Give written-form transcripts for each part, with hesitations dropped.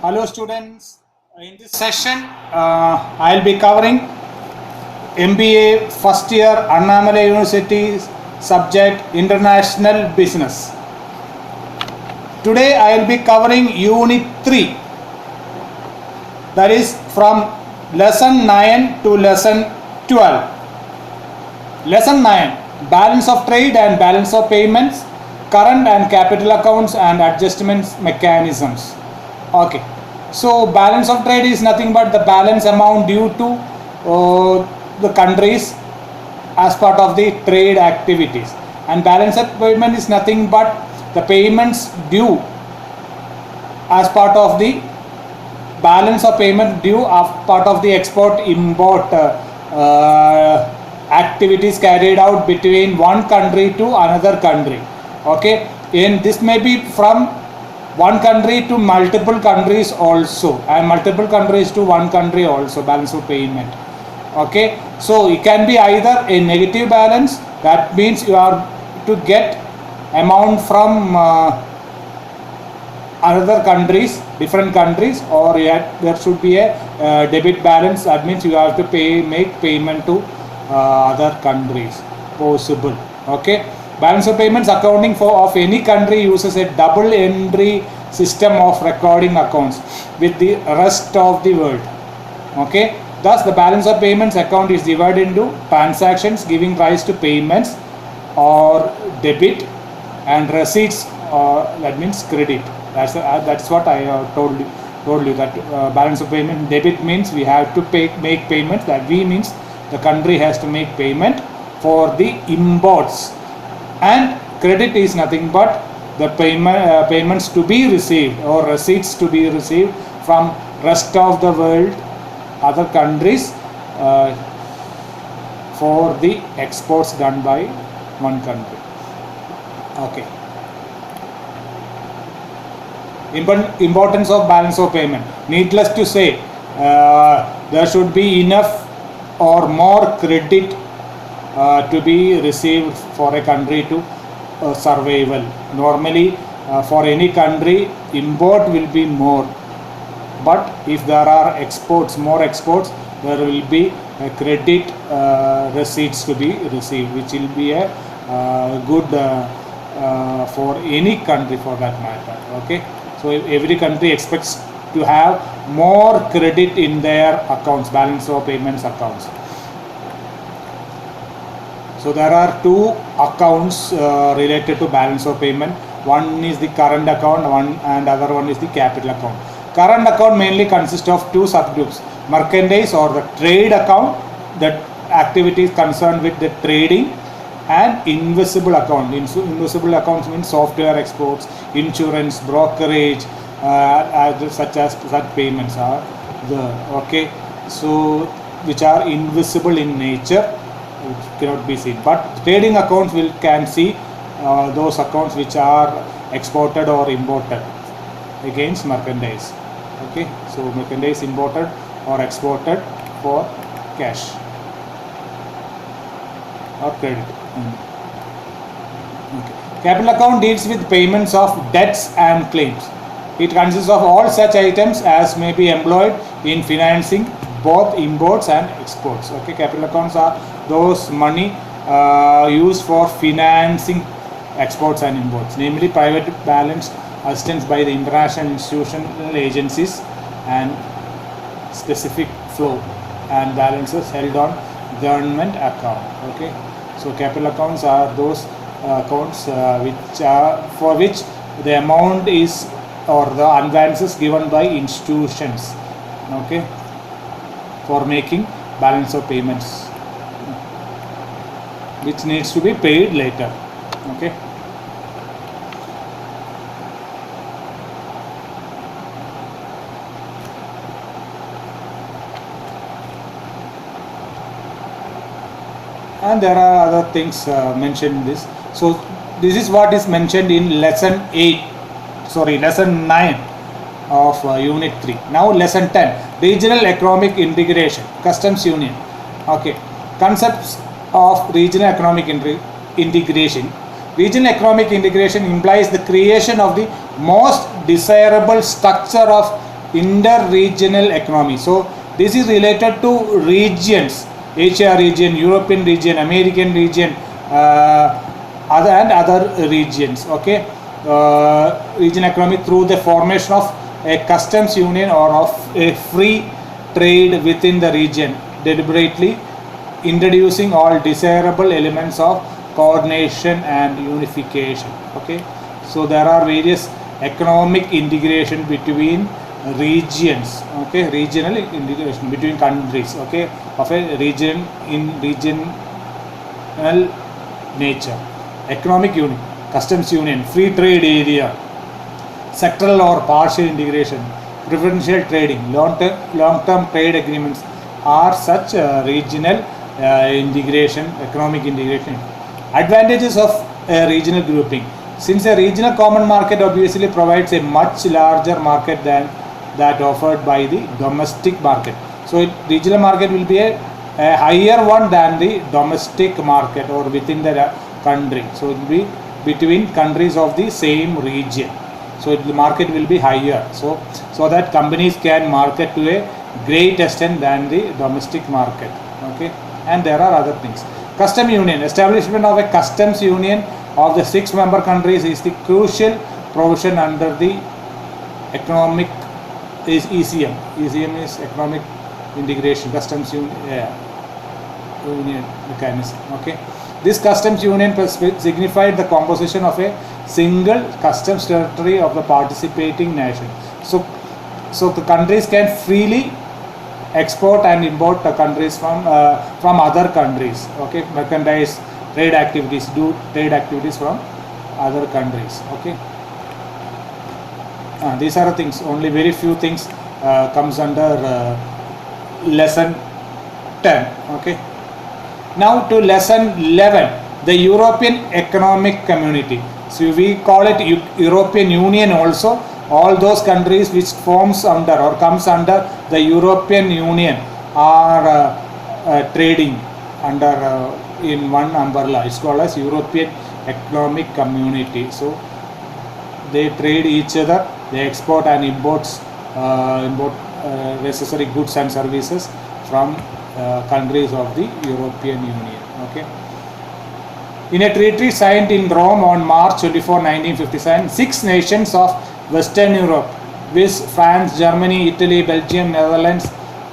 Hello students, in this session I'll be covering MBA first year Annamalai University subject International Business. Today I'll be covering Unit 3, that is from Lesson 9 to Lesson 12. Lesson 9, Balance of Trade and Balance of Payments, Current and Capital Accounts and Adjustments Mechanisms. Okay, so balance of trade is nothing but the balance amount due to the countries as part of the trade activities, and balance of payment is nothing but the payments due as part of the balance of payment due as part of the export import activities carried out between one country to another country. Okay, and this may be from one country to multiple countries also, and multiple countries to one country also, balance of payment. Okay, so it can be either a negative balance, that means you are to get amount from other countries, different countries, or there should be a debit balance, that means you have to make payment to other countries possible. Okay, balance of payments accounting for of any country uses a double entry system of recording accounts with the rest of the world. Okay, thus the balance of payments account is divided into transactions giving rise to payments or debit, and receipts, or that means credit. That's what I told you that balance of payment, debit means we have to make payments, that we means the country has to make payment for the imports, and credit is nothing but the payments to be received or receipts to be received from rest of the world, other countries, for the exports done by one country. Okay, importance of balance of payment. Needless to say, there should be enough or more credit to be received for a country to survival. Normally for any country import will be more, but if there are exports, more exports, there will be credit receipts to be received, which will be a good for any country for that matter. Okay, so every country expects to have more credit in their accounts, balance of payments accounts. So there are two accounts related to balance of payment. One is the current account, and other one is the capital account. Current account mainly consists of two subgroups: merchandise or the trade account, that activities concerned with the trading, and invisible account. Invisible accounts means software exports, insurance, brokerage, such payments are there. Okay, so which are invisible in nature, which cannot be seen. But trading accounts can see those accounts which are exported or imported against merchandise. Okay, so merchandise imported or exported for cash or credit. Okay. Capital account deals with payments of debts and claims. It consists of all such items as may be employed in financing both imports and exports. Okay, capital accounts are those money used for financing exports and imports, namely private balance assistance by the international institutional agencies, and specific flow and balances held on government account. Okay, so capital accounts are those accounts which are for which the amount is or the advances given by institutions, okay, for making balance of payments, which needs to be paid later. Okay, and there are other things mentioned in this. So this is what is mentioned in lesson 9 of unit 3. Now lesson 10, regional economic integration, customs union. Okay, concepts of regional economic integration. Regional economic integration implies the creation of the most desirable structure of inter-regional economy. So this is related to regions, Asia region, European region, American region, other regions. Okay, region economy through the formation of a customs union or of a free trade within the region, deliberately introducing all desirable elements of coordination and unification. Okay, so there are various economic integration between regions. Okay, regional integration between countries. Okay, of a region in regional nature. Economic union, customs union, free trade area, sectoral or partial integration, preferential trading, long-term trade agreements are such regional integration, economic integration. Advantages of a regional grouping. Since a regional common market obviously provides a much larger market than that offered by the domestic market. So regional market will be a higher one than the domestic market or within the country. So it will be between countries of the same region. So the market will be higher. So that companies can market to a great extent than the domestic market. Okay, and there are other things. Custom union. Establishment of a customs union of the 6 member countries is the crucial provision under the economic is ECM. ECM is economic integration, customs union mechanism. Okay, this customs union signified the composition of a single customs territory of the participating nation. So the countries can freely export and import the countries from other countries. Okay, merchandise, trade activities, do trade activities from other countries. Okay, these are the things. Only very few things comes under lesson 10. Okay, now to lesson 11, the European Economic Community. So we call it European Union also. All those countries which forms under or comes under the European Union are trading under in one umbrella. It's called as European Economic Community. So they trade each other, they export and import necessary goods and services from countries of the European Union. Okay. In a treaty signed in Rome on March 24, 1957, 6 nations of Western Europe, viz. France, Germany, Italy, Belgium, Netherlands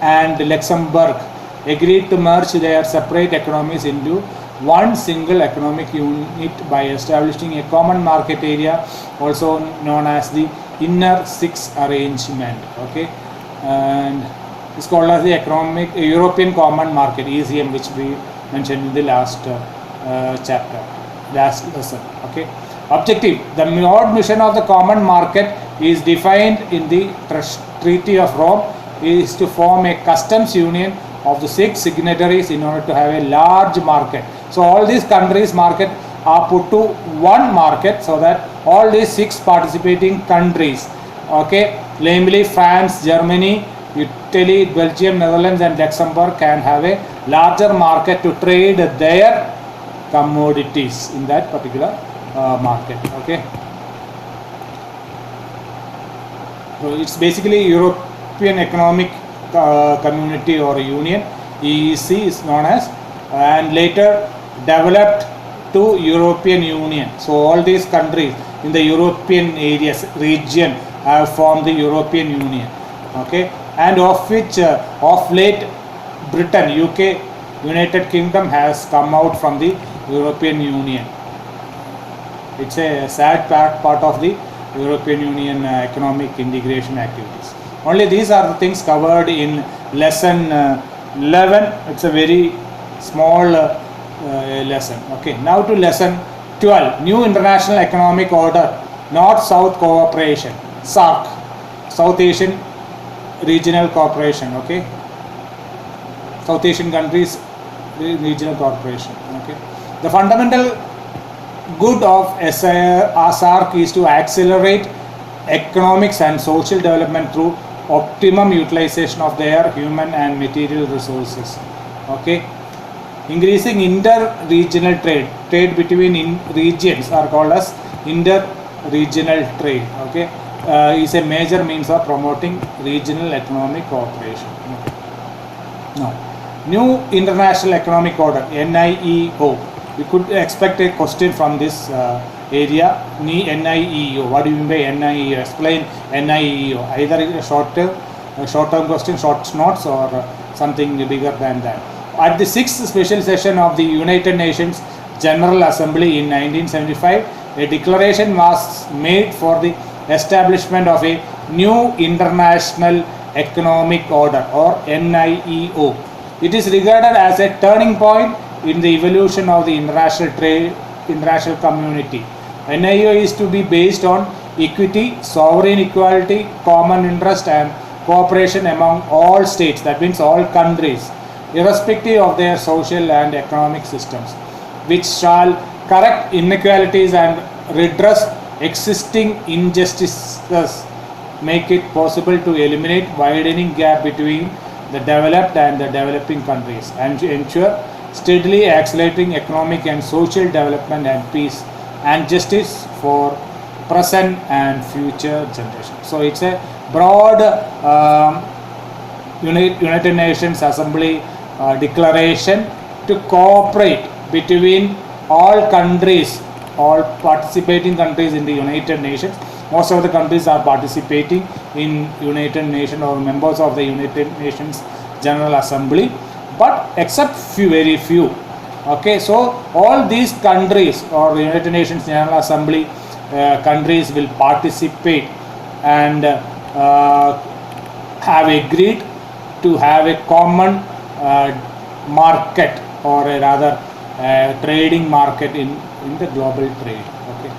and Luxembourg, agreed to merge their separate economies into one single economic unit by establishing a common market area, also known as the Inner Six Arrangement. Okay, and it's called as the European Common Market, ECM, which we mentioned in the last chapter, last lesson. Okay, objective: the broad mission of the common market is defined in the Treaty of Rome is to form a customs union of the 6 signatories in order to have a large market. So all these countries' market are put to one market, so that all these 6 participating countries, okay, namely France, Germany, Italy, Belgium, Netherlands and Luxembourg, can have a larger market to trade their commodities in that particular market. Okay, so it's basically European Economic Community or Union, EEC is known as, and later developed to European Union. So all these countries in the European areas region have formed the European Union. Okay, and of which of late Britain, UK, United Kingdom has come out from the European Union. It's a sad part of the European Union economic integration activities. Only these are the things covered in lesson 11. It's a very small lesson. Okay, now to lesson 12, New International Economic Order, North-South Cooperation, SARC, South Asian Regional Cooperation. Okay, South Asian countries regional cooperation. Okay, the fundamental good of SARC is to accelerate economics and social development through optimum utilization of their human and material resources. Okay, increasing inter-regional trade between regions are called as inter-regional trade. Okay, is a major means of promoting regional economic cooperation. Okay. Now, New International Economic Order, NIEO. We could expect a question from this area. NIEO. What do you mean by NIEO? Explain NIEO. Either a short-term question, short notes, or something bigger than that. At the 6th special session of the United Nations General Assembly in 1975, a declaration was made for the establishment of a new international economic order, or NIEO. It is regarded as a turning point in the evolution of the international community. NIEO is to be based on equity, sovereign equality, common interest, and cooperation among all states, that means all countries, irrespective of their social and economic systems, which shall correct inequalities and redress existing injustices, make it possible to eliminate widening gap between the developed and the developing countries, and to ensure steadily accelerating economic and social development and peace and justice for present and future generations. So it's a broad United Nations Assembly declaration to cooperate between all countries, all participating countries in the United Nations. Most of the countries are participating in United Nations or members of the United Nations General Assembly, but except very few. Okay, so all these countries or the United Nations General Assembly countries will participate and have agreed to have a common market, or a rather trading market in the global trade. Okay.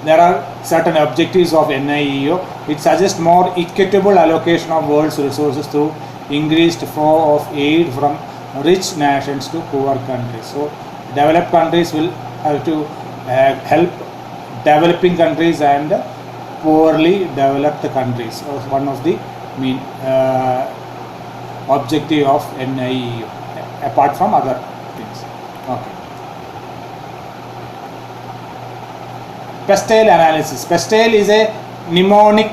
There are certain objectives of NIEO. It suggests more equitable allocation of world's resources through increased flow of aid from rich nations to poor countries. So developed countries will have to help developing countries and poorly developed countries. So one of the main objective of NIEO, apart from other things. Okay. Pestile analysis. Pestile is a mnemonic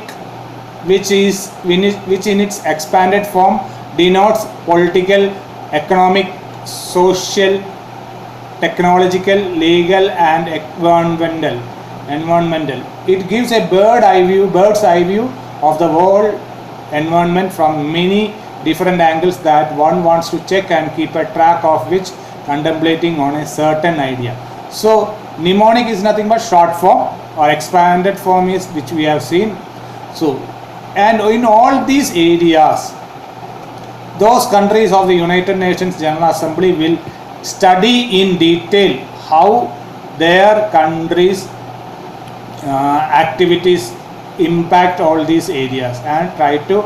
which in its expanded form denotes political, economic, social, technological, legal, and environmental. It gives a bird's eye view of the world environment from many different angles that one wants to check and keep a track of, which contemplating on a certain idea. So mnemonic is nothing but short form, or expanded form is which we have seen. So, and in all these areas, those countries of the United Nations General Assembly will study in detail how their countries' activities impact all these areas, and try to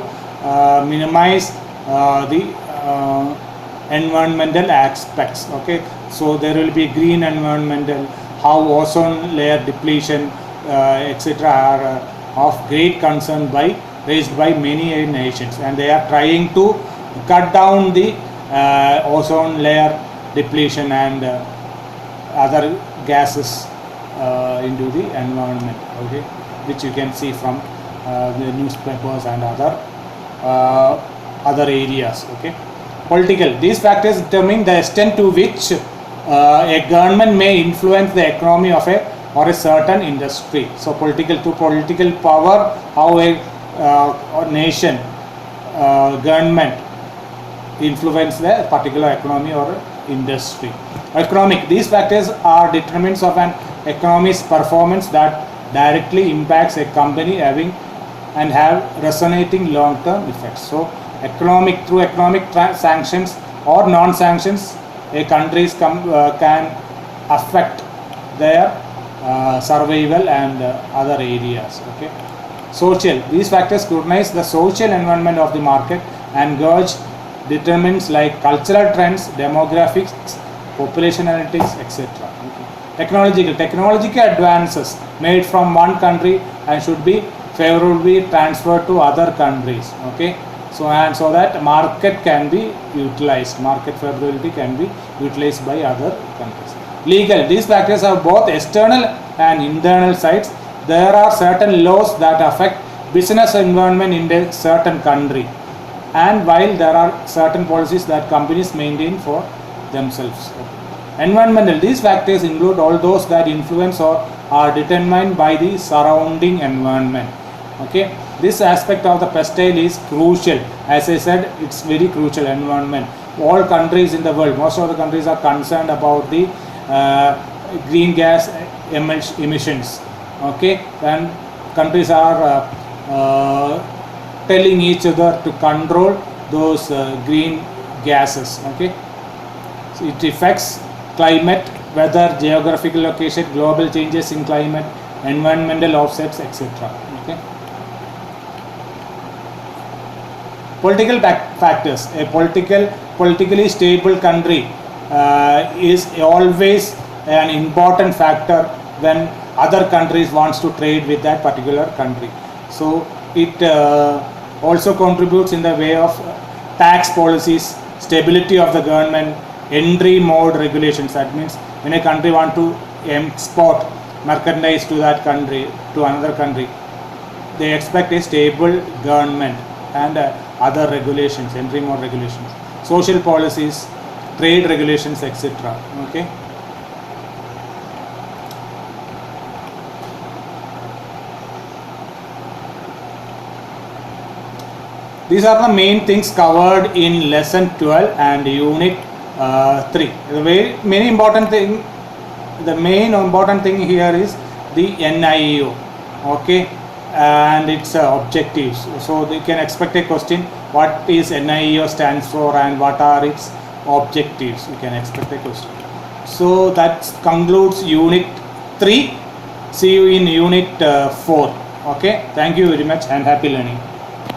minimize the environmental aspects. Okay, so there will be green environmental, how ozone layer depletion, etc. are of great concern raised by many nations, and they are trying to cut down the ozone layer depletion and other gases into the environment. Okay, which you can see from the newspapers and other areas. Okay. Political. These factors determine the extent to which a government may influence the economy of a certain industry. So political power, how a nation, government influence the particular economy or industry. Economic. These factors are determinants of an economy's performance that directly impacts a company having and have resonating long-term effects. So through economic sanctions or non-sanctions, a countries can affect their survival and other areas. Okay. Social. These factors scrutinize the social environment of the market and gauge determinants like cultural trends, demographics, population analytics, etc. Okay. Technological advances made from one country and should be favorably transferred to other countries. Okay. So that market can be utilized, market favorability can be utilized by other countries. Legal. These factors have both external and internal sides. there are certain laws that affect business environment in a certain country, and while there are certain policies that companies maintain for themselves. Environmental, these factors include all those that influence or are determined by the surrounding environment. Okay, this aspect of the pastille is crucial. As I said, it's very crucial. Environment, all countries in the world, most of the countries are concerned about the green gas emissions. Okay, and countries are telling each other to control those green gases. Okay, so it affects climate, weather, geographical location, global changes in climate, environmental offsets, etc. Okay. Political factors. A politically stable country is always an important factor when other countries wants to trade with that particular country. So it also contributes in the way of tax policies, stability of the government, entry mode regulations. That means when a country want to export merchandise to that country, to another country, they expect a stable government and other regulations, entry mode regulations, social policies, trade regulations, etc. Okay. These are the main things covered in lesson 12 and unit 3. The main important thing here is the NIEO. Okay, and its objectives. So they can expect a question: what is NIEO stands for and what are its objectives? You can expect a question. So that concludes unit 3. See you in unit 4. Okay, thank you very much and happy learning.